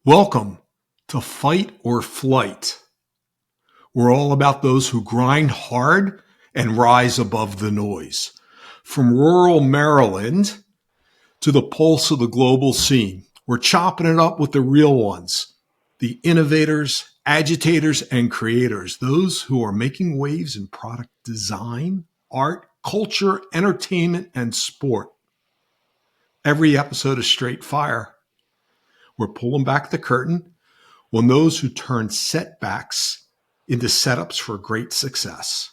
Welcome to Fight or Flight. We're all about those who grind hard and rise above the noise. From rural Maryland to the pulse of the global scene, we're chopping it up with the real ones, the innovators, agitators, and creators, those who are making waves in product design, art, culture, entertainment, and sport. Every episode is straight fire. We're pulling back the curtain on those who turn setbacks into setups for great success.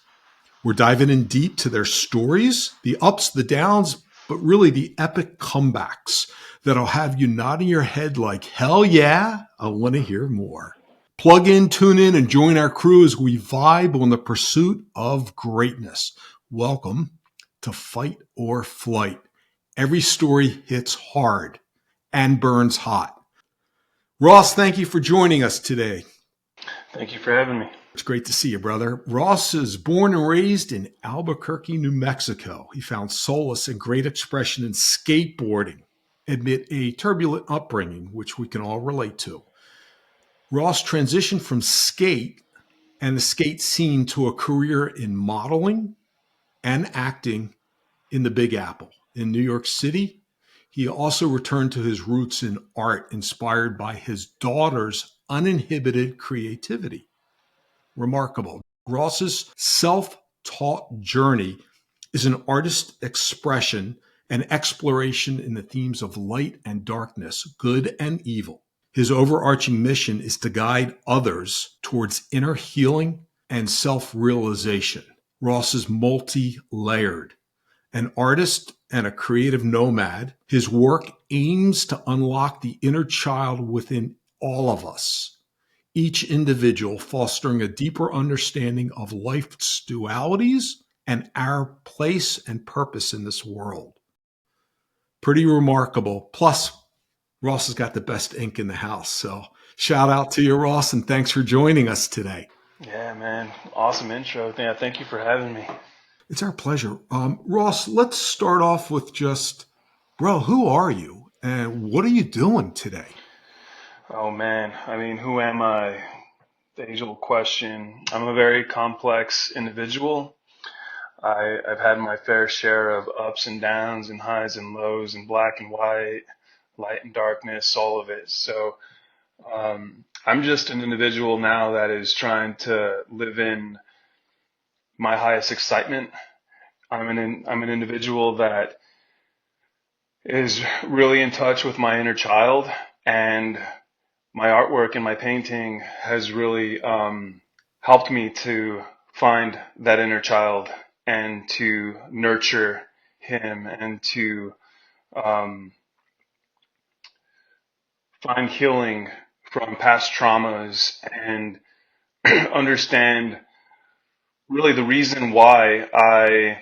We're diving in deep to their stories, the ups, the downs, but really the epic comebacks that'll have you nodding your head like, hell yeah, I want to hear more. Plug in, tune in, and join our crew as we vibe on the pursuit of greatness. Welcome to Fight or Flight. Every story hits hard and burns hot. Ross, thank you for joining us today. Thank you for having me. It's great to see you, brother. Ross is born and raised in Albuquerque, New Mexico. He found solace and great expression in skateboarding amid a turbulent upbringing, which we can all relate to. Ross transitioned from skate and the skate scene to a career in modeling and acting in the Big Apple in New York City. He also returned to his roots in art, inspired by his daughter's uninhibited creativity. Remarkable. Ross's self-taught journey is an artist's expression and exploration in the themes of light and darkness, good and evil. His overarching mission is to guide others towards inner healing and self-realization. Ross is multi-layered. An artist and a creative nomad, his work aims to unlock the inner child within all of us, each individual fostering a deeper understanding of life's dualities and our place and purpose in this world. Pretty remarkable. Plus, Ross has got the best ink in the house. So shout out to you, Ross, and thanks for joining us today. Yeah, man. Awesome intro. Yeah, thank you for having me. It's our pleasure. Ross, let's start off with just, bro, who are you and what are you doing today? Oh, man. I mean, who am I? The age-old question. I'm a very complex individual. I've had my fair share of ups and downs and highs and lows and black and white, light and darkness, all of it. So I'm just an individual now that is trying to live in my highest excitement. I'm an individual that is really in touch with my inner child, and my artwork and my painting has really helped me to find that inner child and to nurture him and to find healing from past traumas and understand really the reason why I,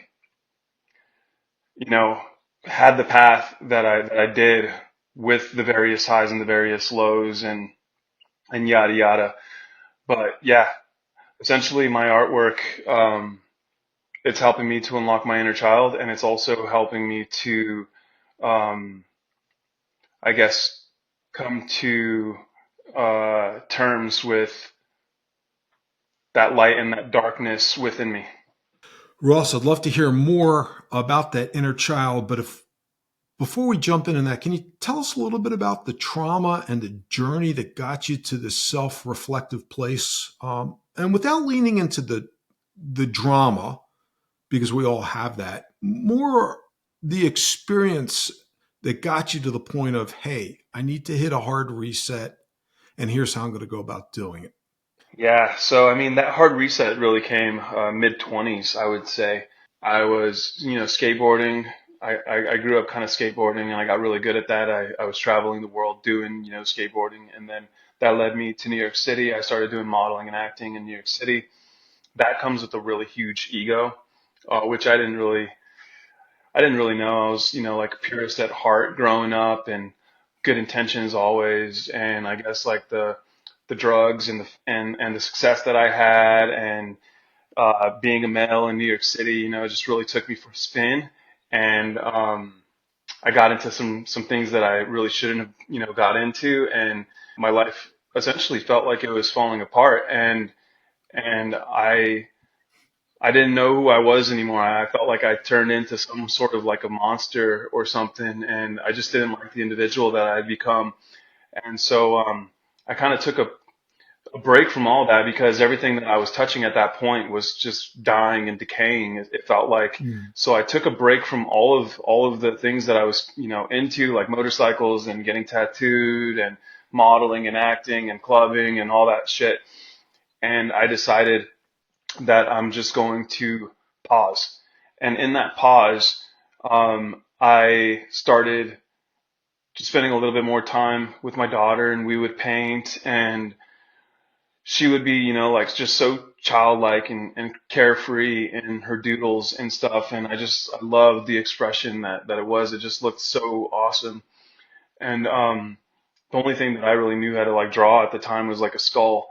had the path that I did with the various highs and the various lows and yada yada. But yeah, essentially my artwork, it's helping me to unlock my inner child, and it's also helping me to, I guess, come to terms with that light and that darkness within me. Ross, I'd love to hear more about that inner child, but before we jump into that, can you tell us a little bit about the trauma and the journey that got you to this self-reflective place? And without leaning into the drama, because we all have that, more the experience that got you to the point of, hey, I need to hit a hard reset, and here's how I'm going to go about doing it. Yeah, so I mean that hard reset really came mid 20s, I would say. I was, skateboarding. I grew up kind of skateboarding, and I got really good at that. I was traveling the world doing, skateboarding, and then that led me to New York City. I started doing modeling and acting in New York City. That comes with a really huge ego, which I didn't really know. I was, like a purist at heart growing up, and good intentions always. And I guess like the drugs and the success that I had, and being a male in New York City, just really took me for a spin. And I got into some things that I really shouldn't have, got into, and my life essentially felt like it was falling apart. And I didn't know who I was anymore. I felt like I turned into some sort of like a monster or something, and I just didn't like the individual that I had become. And so I kind of took a break from all that because everything that I was touching at that point was just dying and decaying. It felt like. Mm. So I took a break from all of the things that I was, into, like motorcycles and getting tattooed and modeling and acting and clubbing and all that shit. And I decided that I'm just going to pause. And in that pause, I started spending a little bit more time with my daughter, and we would paint, and she would be, like just so childlike and carefree in her doodles and stuff. And I loved the expression that it was. It just looked so awesome. And the only thing that I really knew how to like draw at the time was like a skull.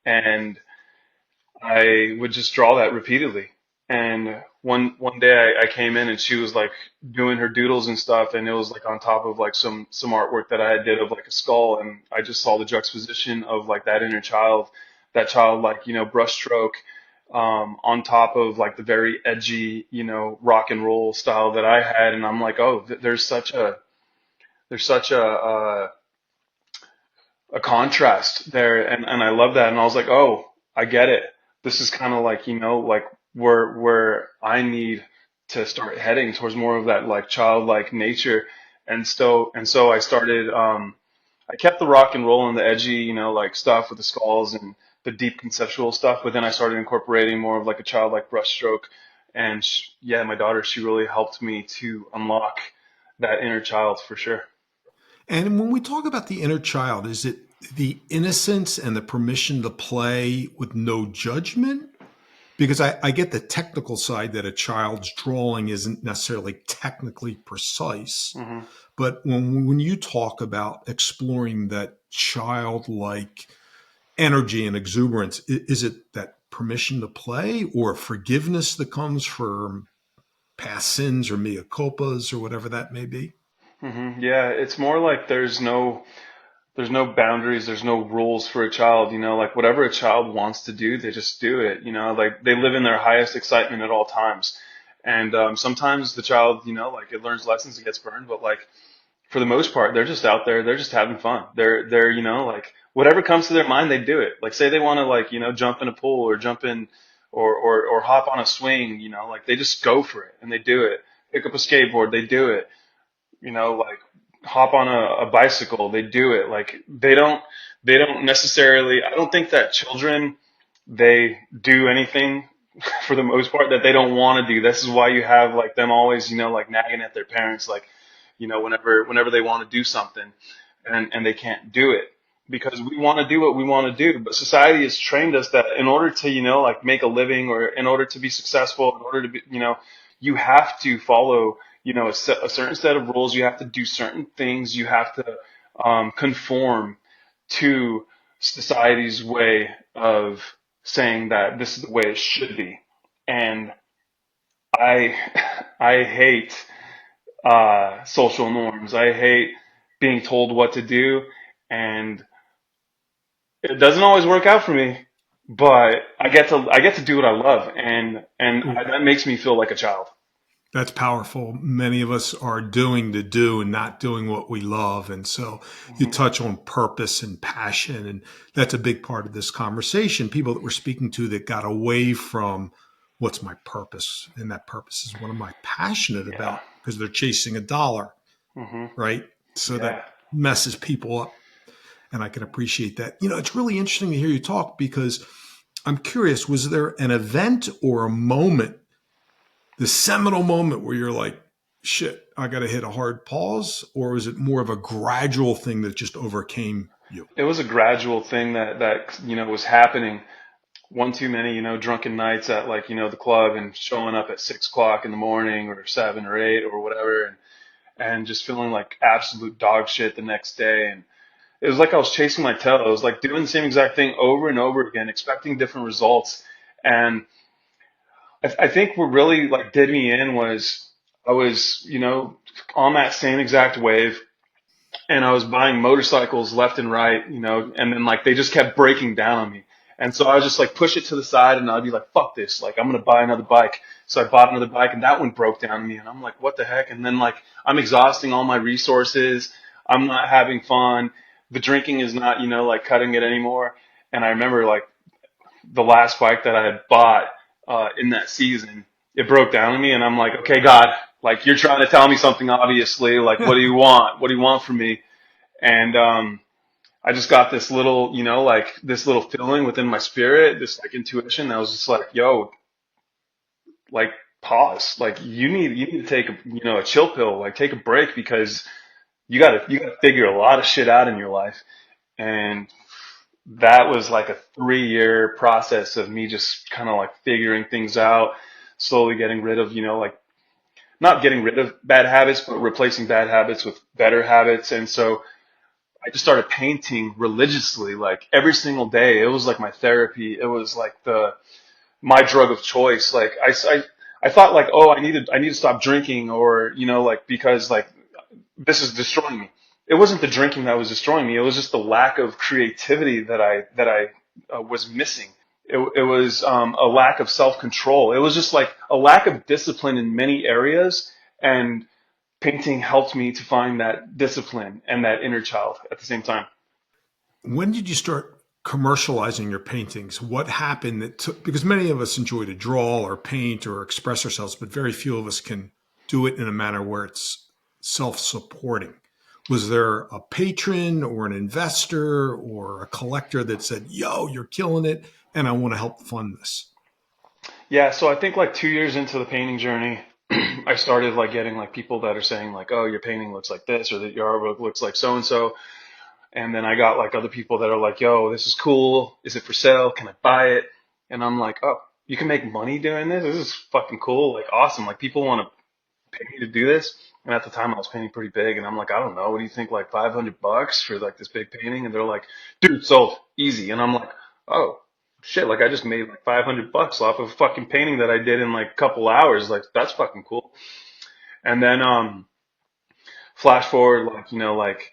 And I would just draw that repeatedly. And one day I came in and she was like doing her doodles and stuff, and it was like on top of like some artwork that I did of like a skull, and I just saw the juxtaposition of like that inner child, that child like brushstroke, on top of like the very edgy rock and roll style that I had, and I'm like, oh, there's such a contrast there, and I love that, and I was like, oh, I get it. This is kind of like like where I need to start heading towards more of that like childlike nature, and so I started. I kept the rock and roll and the edgy, like stuff with the skulls and the deep conceptual stuff, but then I started incorporating more of like a childlike brushstroke, and yeah, my daughter, she really helped me to unlock that inner child for sure. And when we talk about the inner child, is it the innocence and the permission to play with no judgment? Because I get the technical side that a child's drawing isn't necessarily technically precise. Hmm. But when you talk about exploring that childlike energy and exuberance, is it that permission to play or forgiveness that comes from past sins or mea culpas or whatever that may be? Yeah, it's more like there's no boundaries, there's no rules for a child, like whatever a child wants to do, they just do it, like they live in their highest excitement at all times. And sometimes the child, like it learns lessons, it gets burned, but like for the most part, they're just out there, they're just having fun. They're, like whatever comes to their mind, they do it. Like say they want to like, jump in a pool or jump in or hop on a swing, like they just go for it and they do it. Pick up a skateboard, they do it, like hop on a bicycle, they do it. Like they don't necessarily, I don't think that children, they do anything for the most part that they don't want to do. This is why you have like them always, like nagging at their parents, like, whenever they want to do something and they can't do it because we want to do what we want to do. But society has trained us that in order to, like make a living or in order to be successful, in order to be, you have to follow, a certain set of rules. You have to do certain things. You have to conform to society's way of saying that this is the way it should be. And I, I hate social norms. I hate being told what to do, and it doesn't always work out for me. But I get to do what I love, and that makes me feel like a child. That's powerful. Many of us are doing to do and not doing what we love. And so you Hmm. touch on purpose and passion. And that's a big part of this conversation. People that we're speaking to that got away from what's my purpose. And that purpose is what am I passionate Yeah. about because they're chasing a dollar, Hmm. right? So Yeah. that messes people up. And I can appreciate that. It's really interesting to hear you talk because I'm curious, was there an event or a moment, the seminal moment where you're like, shit, I got to hit a hard pause? Or was it more of a gradual thing that just overcame you? It was a gradual thing that was happening. One too many, drunken nights at like the club and showing up at 6 o'clock in the morning or 7 or 8 or whatever, and just feeling like absolute dog shit the next day. And it was like I was chasing my tail. I was like doing the same exact thing over and over again, expecting different results. And I think what really like did me in was I was, on that same exact wave, and I was buying motorcycles left and right, and then like they just kept breaking down on me. And so I was just like push it to the side and I'd be like, fuck this, like I'm gonna buy another bike. So I bought another bike and that one broke down on me and I'm like, what the heck? And then like I'm exhausting all my resources. I'm not having fun. The drinking is not, like cutting it anymore. And I remember like the last bike that I had bought in that season, it broke down on me and I'm like, okay, God, like you're trying to tell me something obviously, like what do you want? What do you want from me? And I just got this little, like this little feeling within my spirit, this like intuition that was just like, yo, like pause. Like you need to take a, a chill pill, like take a break because you gotta figure a lot of shit out in your life. And that was like a 3 year process of me just kind of like figuring things out, slowly getting rid of, like not getting rid of bad habits, but replacing bad habits with better habits. And so I just started painting religiously, like every single day. It was like my therapy. It was like my drug of choice. Like I thought like, oh, I need to stop drinking or, like, because like this is destroying me. It wasn't the drinking that was destroying me. It was just the lack of creativity that I was missing. It was a lack of self-control. It was just like a lack of discipline in many areas. And painting helped me to find that discipline and that inner child at the same time. When did you start commercializing your paintings? What happened that took, because many of us enjoy to draw or paint or express ourselves, but very few of us can do it in a manner where it's self supporting. Was there a patron or an investor or a collector that said, yo, you're killing it, and I want to help fund this? Yeah, so I think like 2 years into the painting journey, I started like getting like people that are saying like, oh, your painting looks like this, or that your artwork looks like so and so. And then I got like other people that are like, yo, this is cool. Is it for sale? Can I buy it? And I'm like, oh, you can make money doing this? This is fucking cool. Like, awesome. Like, people want to pay me to do this. And at the time I was painting pretty big and I'm like, I don't know. What do you think? Like $500 for like this big painting? And they're like, dude, sold easy. And I'm like, oh shit. Like I just made like $500 off of a fucking painting that I did in like a couple hours. Like that's fucking cool. And then, flash forward, like,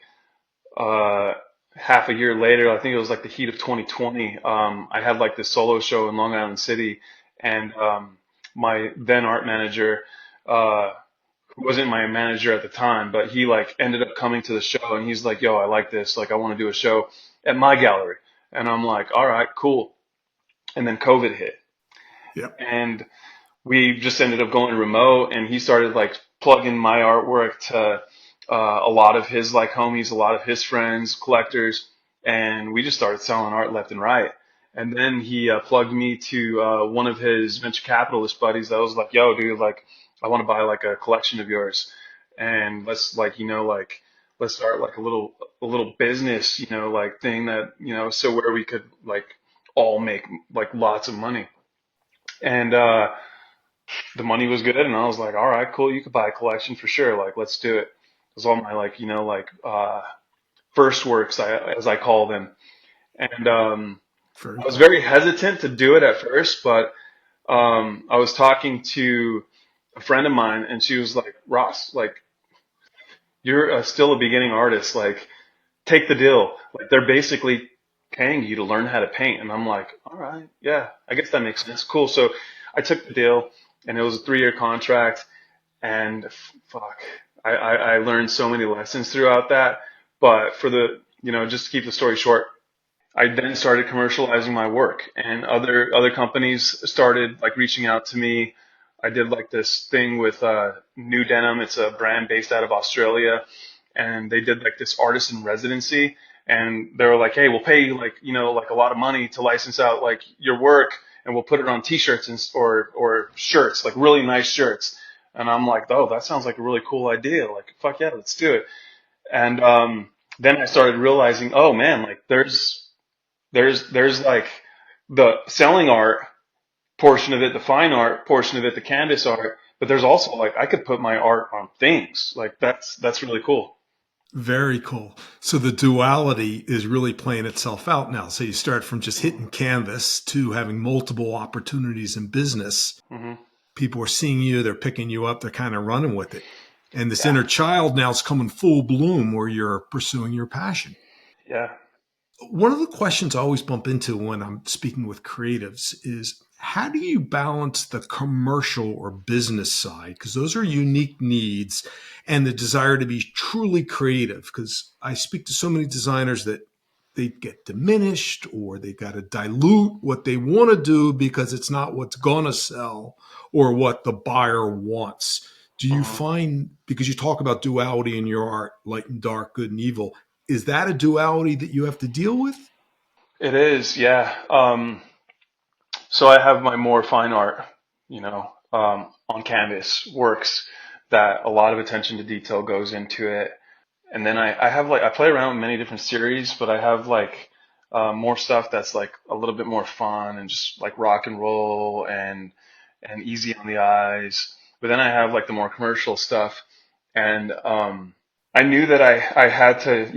uh, half a year later, I think it was like the heat of 2020. I had like this solo show in Long Island City, and my then art manager, uh, who wasn't my manager at the time, but he like ended up coming to the show, and he's like, "Yo, I like this. Like, I want to do a show at my gallery." And I'm like, "All right, cool." And then COVID hit, Yep. and we just ended up going remote, and he started like plugging my artwork to a lot of his like homies, a lot of his friends, collectors, and we just started selling art left and right. And then he plugged me to one of his venture capitalist buddies that was like, "Yo, dude, like I want to buy like a collection of yours, and let's like like let's start like a little business, like thing that so where we could like all make like lots of money." And the money was good, and I was like, all right, cool, you could buy a collection for sure. Like, let's do it. It was all my like, first works, as I call them. And Very I was cool. very hesitant to do it at first, but I was talking to a friend of mine, and she was like, Ross, like, you're still a beginning artist. Like, take the deal. Like, they're basically paying you to learn how to paint. And I'm like, all right, yeah, I guess that makes sense. Cool. So I took the deal, and it was a 3 year contract. And fuck, I learned so many lessons throughout that. But for the, just to keep the story short, I then started commercializing my work, and other companies started like reaching out to me. I did like this thing with New Denim. It's a brand based out of Australia, and they did like this artist in residency. And they were like, "Hey, we'll pay you like like a lot of money to license out like your work, and we'll put it on T-shirts and or shirts, like really nice shirts." And I'm like, "Oh, that sounds like a really cool idea. Like, fuck yeah, let's do it." And then I started realizing, oh man, like there's like the selling art portion of it, the fine art portion of it, the canvas art, but there's also like I could put my art on things. Like that's really cool. Very cool. So the duality is really playing itself out now. So you start from just hitting canvas to having multiple opportunities in business. Hmm. People are seeing you, they're picking you up, they're kind of running with it. And this Yeah. inner child now is coming full bloom where you're pursuing your passion. Yeah. One of the questions I always bump into when I'm speaking with creatives is how do you balance the commercial or business side? Because those are unique needs and the desire to be truly creative. Because I speak to so many designers that they get diminished or they got to dilute what they want to do because it's not what's going to sell or what the buyer wants. Do you Mhm. find, because you talk about duality in your art, light and dark, good and evil, is that a duality that you have to deal with? It is, yeah. So I have my more fine art, on canvas works that a lot of attention to detail goes into it. And then I have I play around with many different series, but I have more stuff that's like a little bit more fun and just like rock and roll and easy on the eyes. But then I have like the more commercial stuff. And I knew that I had to,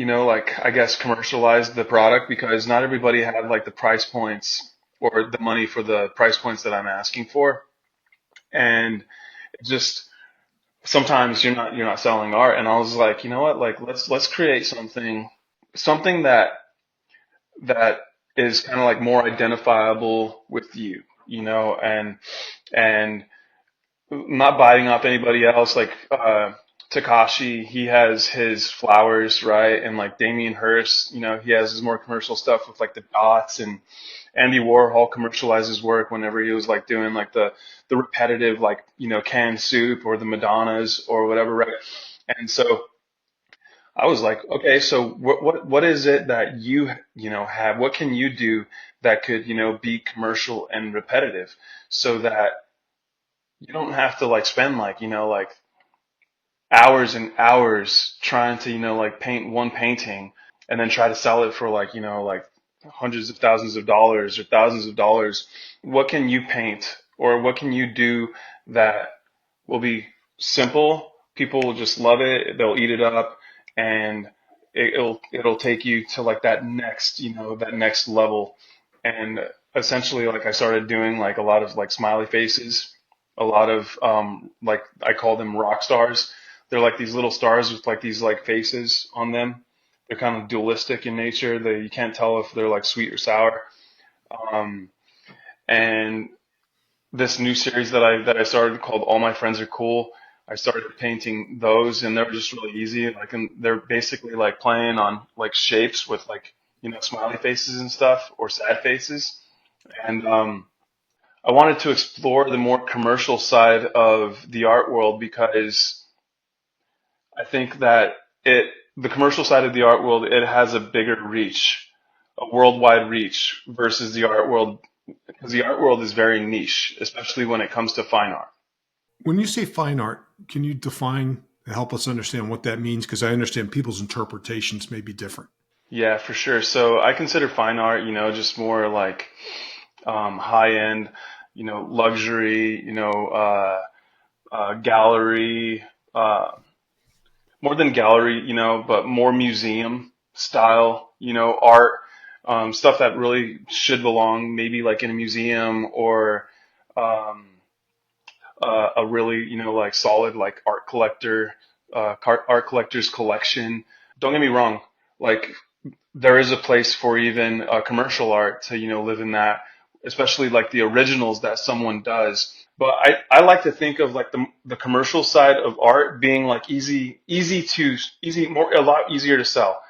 I guess commercialize the product because not everybody had like the price points or the money for the price points that I'm asking for. And it just sometimes you're not selling art. And I was like, you know what, like let's create something that is kind of like more identifiable with you, and not biting off anybody else. Like Takashi, he has his flowers, right? And like Damien Hirst, he has his more commercial stuff with like the dots. And Andy Warhol commercialized his work whenever he was like doing like the repetitive like canned soup or the Madonnas or whatever, right? And so I was like, okay, so what is it that have? What can you do that could be commercial and repetitive, so that you don't have to like spend like hours and hours trying to like paint one painting and then try to sell it for like hundreds of thousands of dollars or thousands of dollars. What can you paint or what can you do that will be simple? People will just love it. They'll eat it up, and it'll take you to like that next level. And essentially, like I started doing like a lot of like smiley faces, a lot of like I call them rock stars. They're like these little stars with like these like faces on them. They're kind of dualistic in nature. You can't tell if they're like sweet or sour. Um, and this new series that I started called All My Friends Are Cool. I started painting those, and they're just really easy. Like, and they're basically like playing on like shapes with like smiley faces and stuff or sad faces. And I wanted to explore the more commercial side of the art world because I think that the commercial side of the art world, it has a bigger reach, a worldwide reach versus the art world because the art world is very niche, especially when it comes to fine art. When you say fine art, can you define and help us understand what that means? Because I understand people's interpretations may be different. Yeah, for sure. So I consider fine art, just more like high end, luxury, gallery, uh, more than gallery, but more museum style, art, stuff that really should belong maybe like in a museum or um, a really, like solid like art collector's collection. Don't get me wrong, like there is a place for even commercial art to live in that, especially like the originals that someone does. But I like to think of like the commercial side of art being like easy more a lot easier to sell,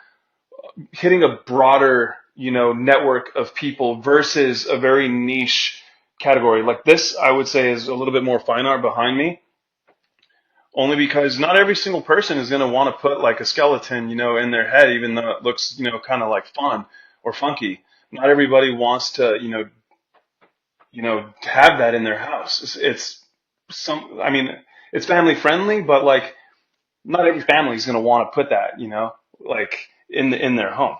hitting a broader network of people versus a very niche category. Like this I would say is a little bit more fine art behind me, only because not every single person is going to want to put like a skeleton, in their head, even though it looks, kind of like fun or funky. Not everybody wants to, have that in their house. I mean, it's family friendly, but like not every family is going to want to put that, like in their home.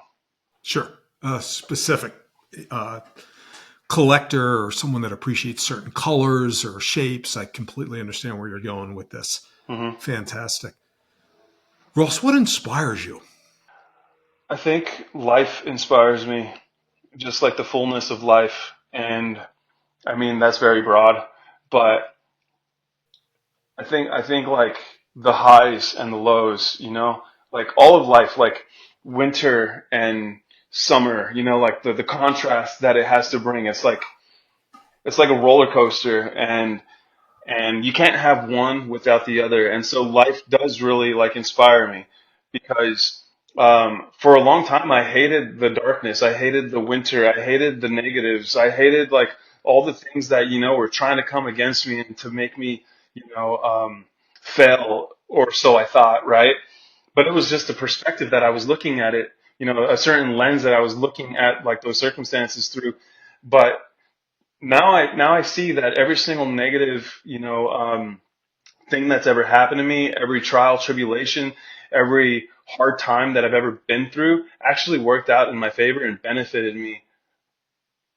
Sure. Specific uh, collector or someone that appreciates certain colors or shapes. I completely understand where you're going with this. Hmm. Fantastic. Ross, what inspires you? I think life inspires me, just like the fullness of life. And I mean, that's very broad, but I think like the highs and the lows, like all of life, like winter and summer, like the contrast that it has to bring. It's like a roller coaster, and you can't have one without the other. And so life does really like inspire me because for a long time I hated the darkness, I hated the winter, I hated the negatives, I hated like all the things that were trying to come against me and to make me fail, or so I thought, right? But it was just a perspective that I was looking at it, a certain lens that I was looking at like those circumstances through. But now I see that every single negative, thing that's ever happened to me, every trial, tribulation, every hard time that I've ever been through actually worked out in my favor and benefited me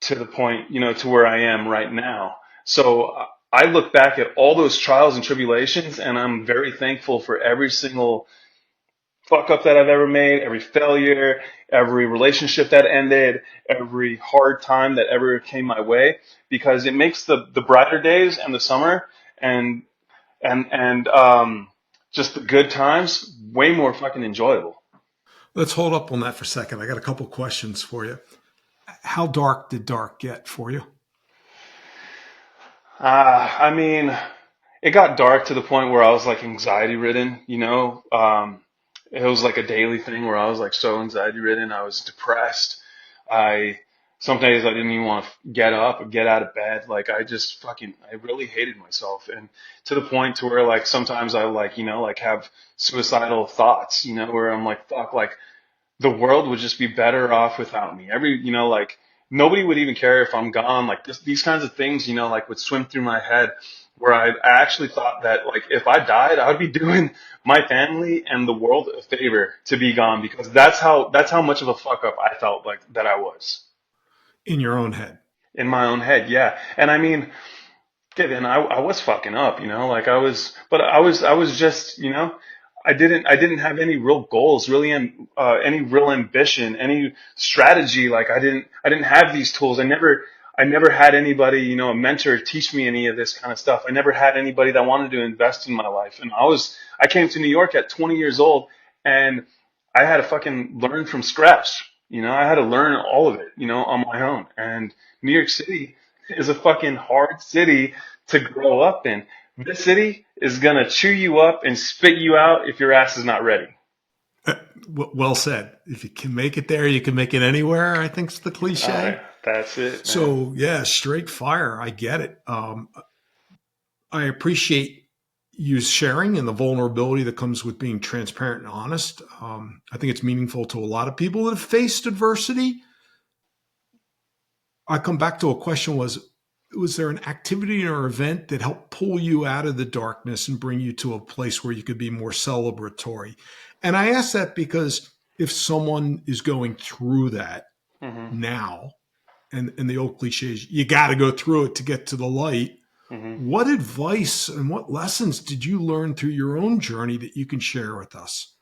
to the point, to where I am right now. So I look back at all those trials and tribulations, and I'm very thankful for every single fuck up that I've ever made, every failure, every relationship that ended, every hard time that ever came my way, because it makes the brighter days and the summer and and just the good times way more fucking enjoyable. Let's hold up on that for a second. I got a couple questions for you. How dark did dark get for you? I mean, it got dark to the point where I was like anxiety ridden, it was like a daily thing where I was like so anxiety ridden. I was depressed. I Some days I didn't even want to get up or get out of bed. Like I really hated myself, and to the point to where like sometimes I like like have suicidal thoughts, where I'm like fuck, like the world would just be better off without me. Like nobody would even care if I'm gone. Like these kinds of things, like would swim through my head where I actually thought that like if I died, I would be doing my family and the world a favor to be gone, because that's how much of a fuck up I felt like that I was In your own head? in my own head. Yeah. And I mean, okay, then I was fucking up, like but I was just, I didn't have any real goals, really, any real ambition, any strategy. Like I didn't have these tools. I never had anybody, a mentor teach me any of this kind of stuff. I never had anybody that wanted to invest in my life. And I came to New York at 20 years old, and I had to fucking learn from scratch. I had to learn all of it, on my own. And New York City is a fucking hard city to grow up in. This city is gonna chew you up and spit you out if your ass is not ready. Well said. If you can make it there, you can make it anywhere, I think is the All right, cliche. that's it, man. So, yeah, straight fire. I get it. I appreciate you sharing and the vulnerability that comes with being transparent and honest. I think it's meaningful to a lot of people that have faced adversity. I come back to a question: was there an activity or event that helped pull you out of the darkness and bring you to a place where you could be more celebratory? And I ask that because if someone is going through that hmm now, and the old cliche is you got to go through it to get to the light, hmm what advice and what lessons did you learn through your own journey that you can share with us?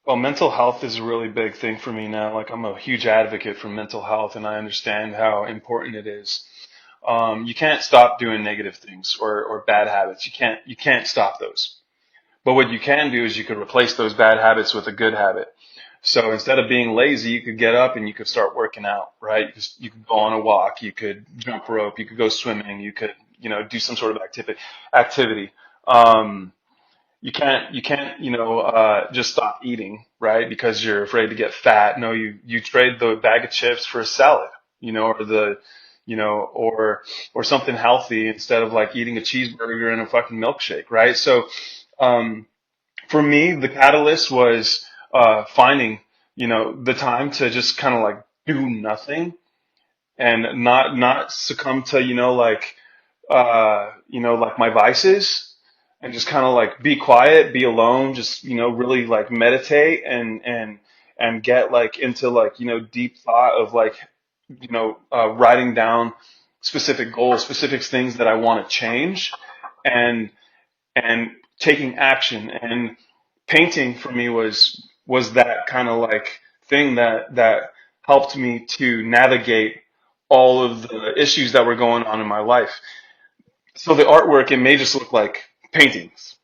Well, mental health is a really big thing for me now. Like I'm a huge advocate for mental health, and I understand how important it is. You can't stop doing negative things or bad habits. You can't stop those. But what you can do is you could replace those bad habits with a good habit. So instead of being lazy, you could get up and you could start working out, right? You could go on a walk, you could jump rope, you could go swimming, you could, do some sort of activity. Um, you can't, just stop eating, right? Because you're afraid to get fat. No, you trade the bag of chips for a salad, or or something healthy instead of like eating a cheeseburger and a fucking milkshake, right? So, um, for me, the catalyst was finding, the time to just kind of like do nothing and not succumb to, like my vices, and just kind of like be quiet, be alone, just really like meditate and get like into like deep thought of like writing down specific goals, specific things that I want to change, and and taking action. And painting for me was that kind of like thing that helped me to navigate all of the issues that were going on in my life. So the artwork, it may just look like paintings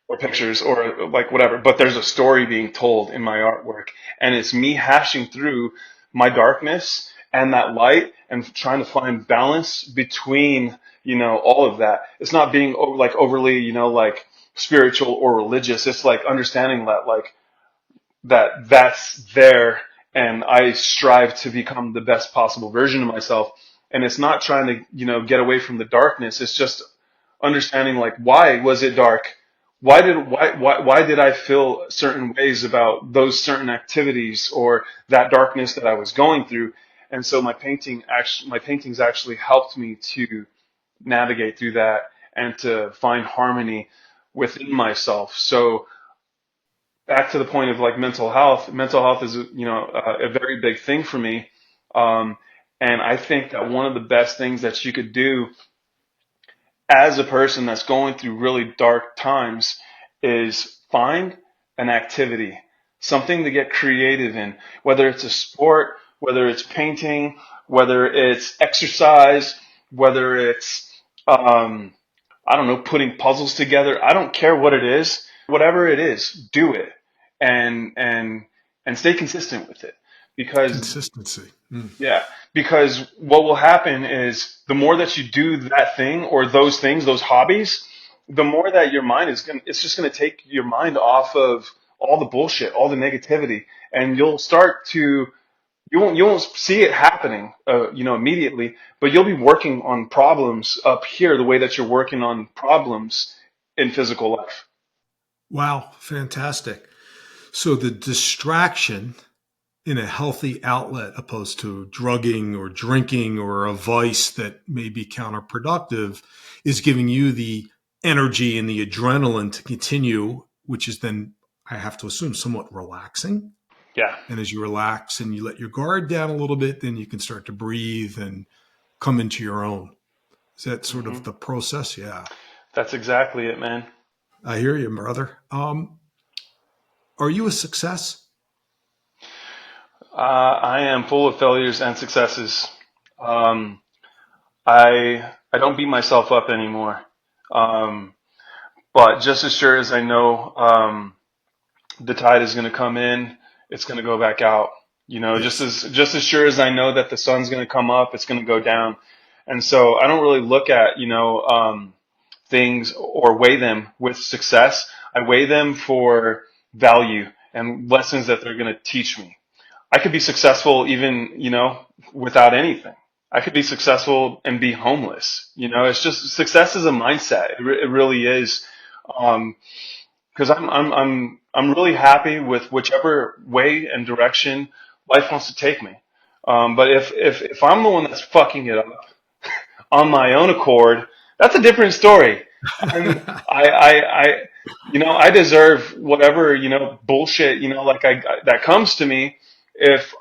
or pictures or like whatever, but there's a story being told in my artwork, and it's me hashing through my darkness and that light and trying to find balance between, all of that. It's not being like overly, like spiritual or religious. It's like understanding that like that's there, and I strive to become the best possible version of myself. And it's not trying to, get away from the darkness. It's just understanding like, why was it dark? Why did I feel certain ways about those certain activities or that darkness that I was going through? And so my paintings actually helped me to navigate through that and to find harmony within myself. So back to the point of like mental health is, a very big thing for me. Um, and I think that one of the best things that you could do as a person that's going through really dark times is find an activity, something to get creative in, whether it's a sport, whether it's painting, whether it's exercise, whether it's, I don't know, putting puzzles together. I don't care what it is. Whatever it is, do it and stay consistent with it, because Consistency. Mm. yeah, because what will happen is the more that you do that thing or those things, those hobbies, the more that your mind it's just gonna take your mind off of all the bullshit, all the negativity, and you won't see it happening, immediately, but you'll be working on problems up here the way that you're working on problems in physical life. Wow, fantastic. So the distraction in a healthy outlet opposed to drugging or drinking or a vice that may be counterproductive is giving you the energy and the adrenaline to continue, which is then, I have to assume, somewhat relaxing. Yeah. And as you relax and you let your guard down a little bit, then you can start to breathe and come into your own. Is that sort hmm of the process? Yeah. That's exactly it, man. I hear you, brother. Are you a success? I am full of failures and successes. Um, I don't beat myself up anymore. Um, but just as sure as I know, the tide is going to come in, it's going to go back out. Just Yes. as sure as I know that the sun's going to come up, it's going to go down. And so I don't really look at, things or weigh them with success. I weigh them for value and lessons that they're going to teach me. I could be successful even, without anything. I could be successful and be homeless. It's just success is a mindset. It really is. Because I'm really happy with whichever way and direction life wants to take me. But if I'm the one that's fucking it up on my own accord, that's a different story. And I deserve whatever, bullshit, like that comes to me if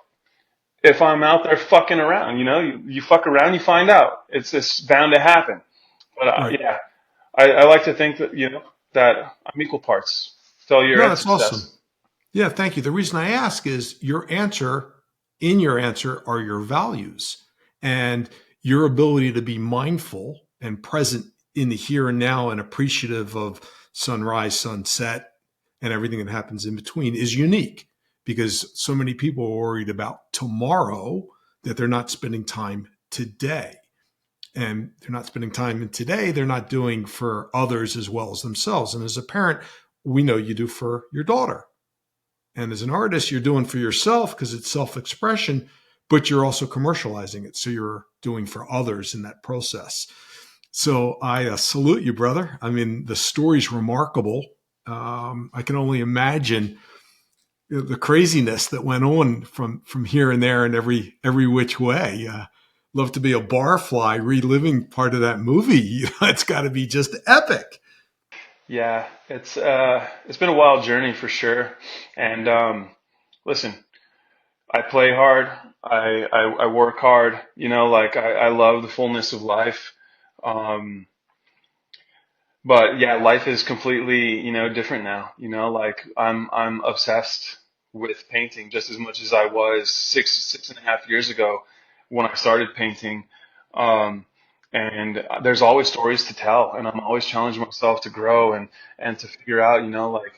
I'm out there fucking around. You fuck around, you find out. It's just bound to happen. But Right. yeah, I like to think that, that I'm equal parts failure No, and that's awesome. success. Yeah, thank you. The reason I ask is in your answer are your values and your ability to be mindful and present in the here and now and appreciative of sunrise, sunset, and everything that happens in between is unique because so many people are worried about tomorrow that they're not spending time today. And they're not spending time in today, they're not doing for others as well as themselves. And as a parent, we know you do for your daughter. And as an artist, you're doing for yourself because it's self expression, but you're also commercializing it. So you're doing for others in that process. So I salute you, brother. I mean, the story's remarkable. I can only imagine the craziness that went on from here and there and every which way. Love to be a barfly reliving part of that movie. It's got to be just epic. Yeah, it's been a wild journey for sure. And listen, I play hard. I work hard. Like I love the fullness of life. Um, but yeah, life is completely, different now. Like I'm obsessed with painting just as much as I was six and a half years ago when I started painting. Um, and there's always stories to tell, and I'm always challenging myself to grow and to figure out, like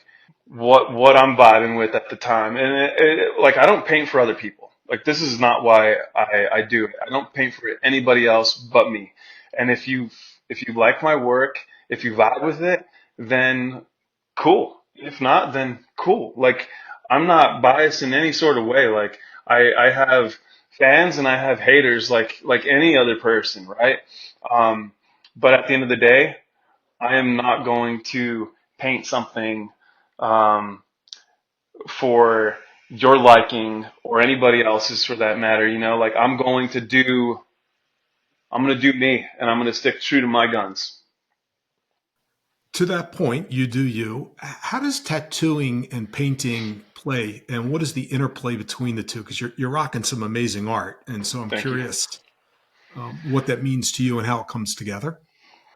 what I'm vibing with at the time. And like I don't paint for other people. Like this is not why I do it. I don't paint for anybody else but me. And if you like my work, if you vibe with it, then cool. If not, then cool. Like I'm not biased in any sort of way. Like I have fans and I have haters like any other person, right? Um, but at the end of the day, I am not going to paint something um, for your liking or anybody else's for that matter. Like I'm going to do me, and I'm going to stick true to my guns. To that point, you do you. How does tattooing and painting play, and what is the interplay between the two? Because you're rocking some amazing art, and so I'm Thank you. curious what that means to you and how it comes together.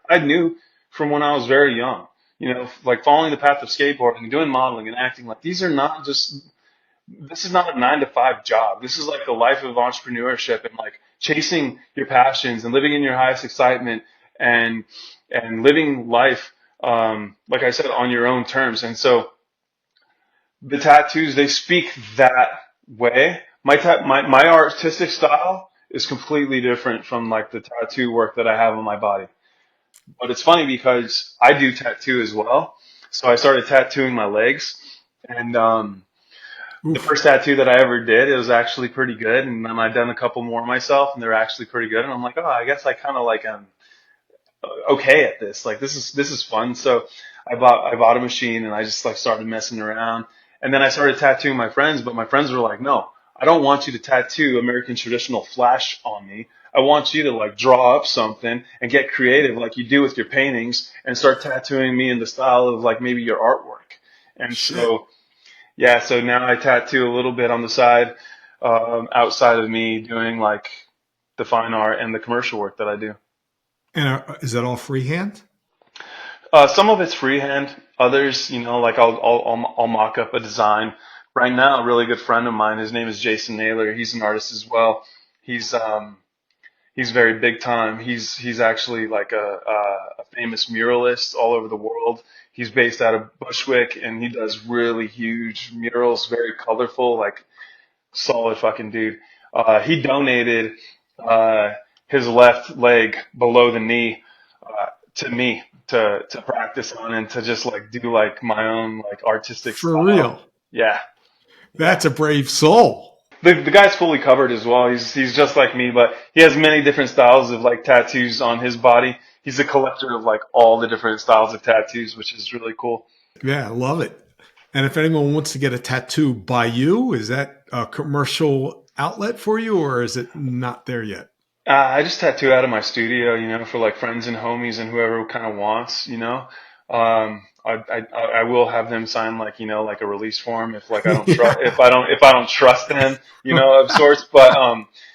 I knew from when I was very young, like following the path of skateboarding, doing modeling and acting, like these are not just this is not a 9 to 5 job. This is like the life of entrepreneurship and like chasing your passions and living in your highest excitement and living life, like I said, on your own terms. And so the tattoos, they speak that way. My artistic style is completely different from like the tattoo work that I have on my body. But it's funny because I do tattoo as well. So I started tattooing my legs, and the Oof. first tattoo that I ever did, it was actually pretty good. And then I've done a couple more myself, and they're actually pretty good. And I'm like, oh, I guess I kind of like okay at this. Like this is fun. So I bought a machine, and I just like started messing around. And then I started tattooing my friends, but my friends were like, no, I don't want you to tattoo American traditional flash on me. I want you to like draw up something and get creative like you do with your paintings and start tattooing me in the style of like maybe your artwork. And Shit. so yeah, so now I tattoo a little bit on the side, outside of me doing like the fine art and the commercial work that I do. And is that all freehand? Some of it's freehand. Others, like I'll mock up a design. Right now, a really good friend of mine, his name is Jason Naylor. He's an artist as well. He's he's very big time. He's actually like a famous muralist all over the world. He's based out of Bushwick, and he does really huge murals, very colorful, like solid fucking dude. He donated uh, his left leg below the knee to me to practice on and to just like do like my own like artistic For style. real. Yeah, yeah. That's a brave soul. The guy's fully covered as well. He's just like me, but he has many different styles of like tattoos on his body. He's a collector of like all the different styles of tattoos, which is really cool. Yeah, I love it. And if anyone wants to get a tattoo by you, is that a commercial outlet for you or is it not there yet? I just tattoo out of my studio, for like friends and homies and whoever kind of wants. I will have them sign like, like a release form if like I don't trust Yeah. if I don't trust them, of sorts. But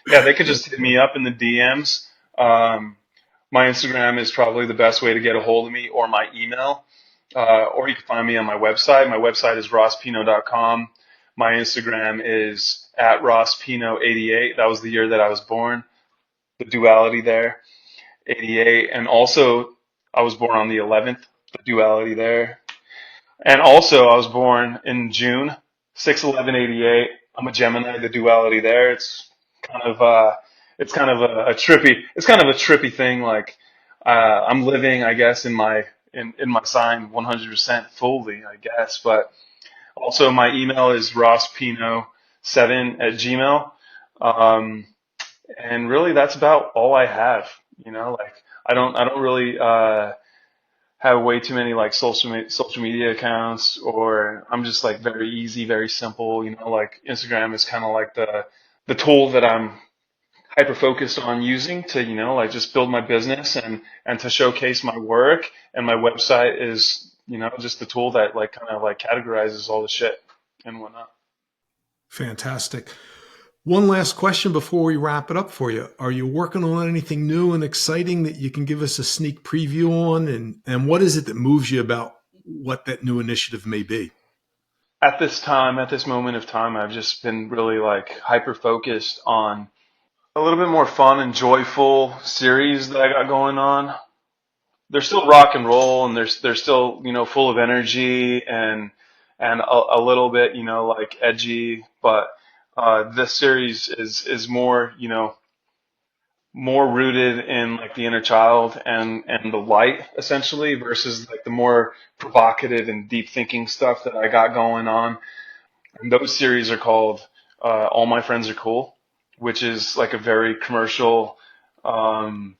yeah, they could just hit me up in the DMs. My Instagram is probably the best way to get a hold of me, or my email. Or you can find me on my website. My website is rosspino.com. My Instagram is at rosspino88. That was the year that I was born. The duality there, 88. And also, I was born on the 11th, the duality there. And also, I was born in June, 6/11/88. I'm a Gemini, the duality there. Kind of, uh, it's kind of it's kind of a trippy thing. Like, I'm living, I guess, in my sign 100% fully, I guess. But also, my email is rosspino7 at gmail. Um, and really that's about all I have. Like I don't really have way too many like social media accounts, or I'm just like very easy, very simple. Like Instagram is kind of like the tool that I'm hyper focused on using to like just build my business and to showcase my work. And my website is just the tool that like kind of like categorizes all the shit and whatnot. Fantastic. One last question before we wrap it up for you. Are you working on anything new and exciting that you can give us a sneak preview on? And what is it that moves you about what that new initiative may be? At this moment of time, I've just been really like hyper focused on a little bit more fun and joyful series that I got going on. They're still rock and roll, and they're still full of energy and a little bit like edgy, but this series is more more rooted in like the inner child and the light essentially versus like the more provocative and deep thinking stuff that I got going on. And those series are called All My Friends Are Cool, which is like a very commercial, um,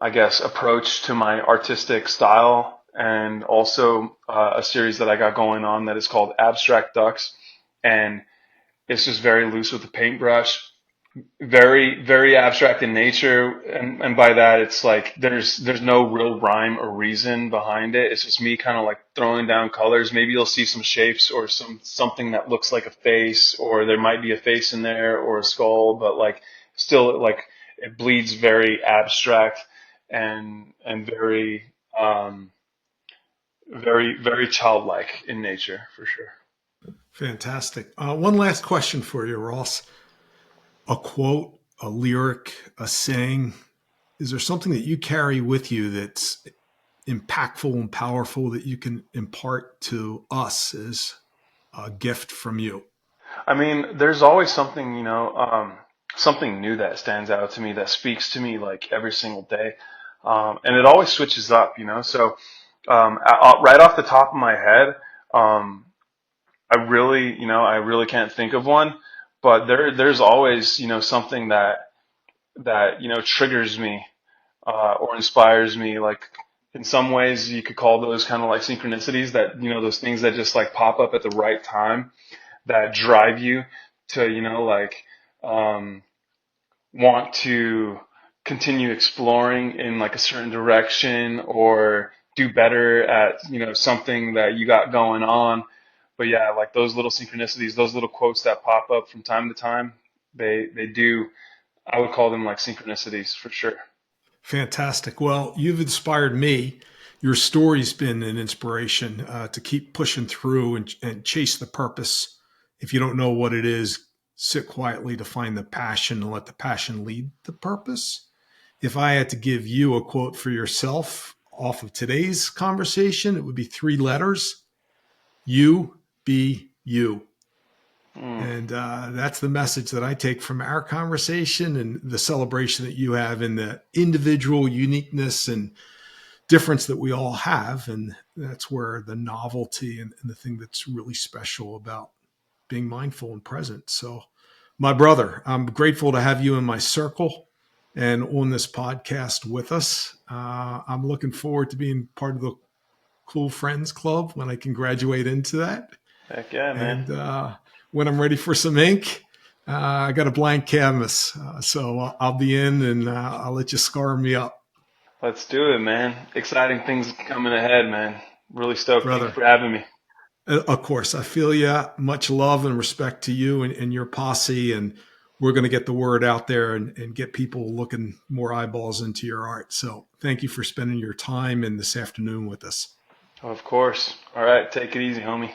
I guess, approach to my artistic style. And also a series that I got going on that is called Abstract Ducks. And it's just very loose with the paintbrush, very abstract in nature, and by that it's like there's no real rhyme or reason behind it. It's just me kind of like throwing down colors. Maybe you'll see some shapes or something that looks like a face, or there might be a face in there or a skull, but like still like it bleeds very abstract and very childlike in nature for sure. Fantastic. One last question for you, Ross. A quote, a lyric, a saying. Is there something that you carry with you that's impactful and powerful that you can impart to us as a gift from you? I mean, there's always something, something new that stands out to me that speaks to me like every single day. And it always switches up, So, right off the top of my head, um, I really can't think of one, but there's always, something that, triggers me, or inspires me. Like in some ways you could call those kind of like synchronicities that, those things that just like pop up at the right time that drive you to, um, want to continue exploring in like a certain direction or do better at, something that you got going on. But yeah, like those little synchronicities, those little quotes that pop up from time to time, they do, I would call them like synchronicities for sure. Fantastic. Well, you've inspired me. Your story's been an inspiration to keep pushing through and chase the purpose. If you don't know what it is, sit quietly to find the passion and let the passion lead the purpose. If I had to give you a quote for yourself off of today's conversation, it would be three letters: you be you. Mm. And that's the message that I take from our conversation and the celebration that you have in the individual uniqueness and difference that we all have. And that's where the novelty and the thing that's really special about being mindful and present. So, my brother, I'm grateful to have you in my circle and on this podcast with us. I'm looking forward to being part of the Cool Friends Club when I can graduate into that. Heck yeah, man. And when I'm ready for some ink, I got a blank canvas. So I'll be in and I'll let you scar me up. Let's do it, man. Exciting things coming ahead, man. Really stoked. Thank you Brother, for having me. of course, I feel you. Much love and respect to you and your posse. And we're going to get the word out there and get people looking more eyeballs into your art. So thank you for spending your time in this afternoon with us. Of course. All right. Take it easy, homie.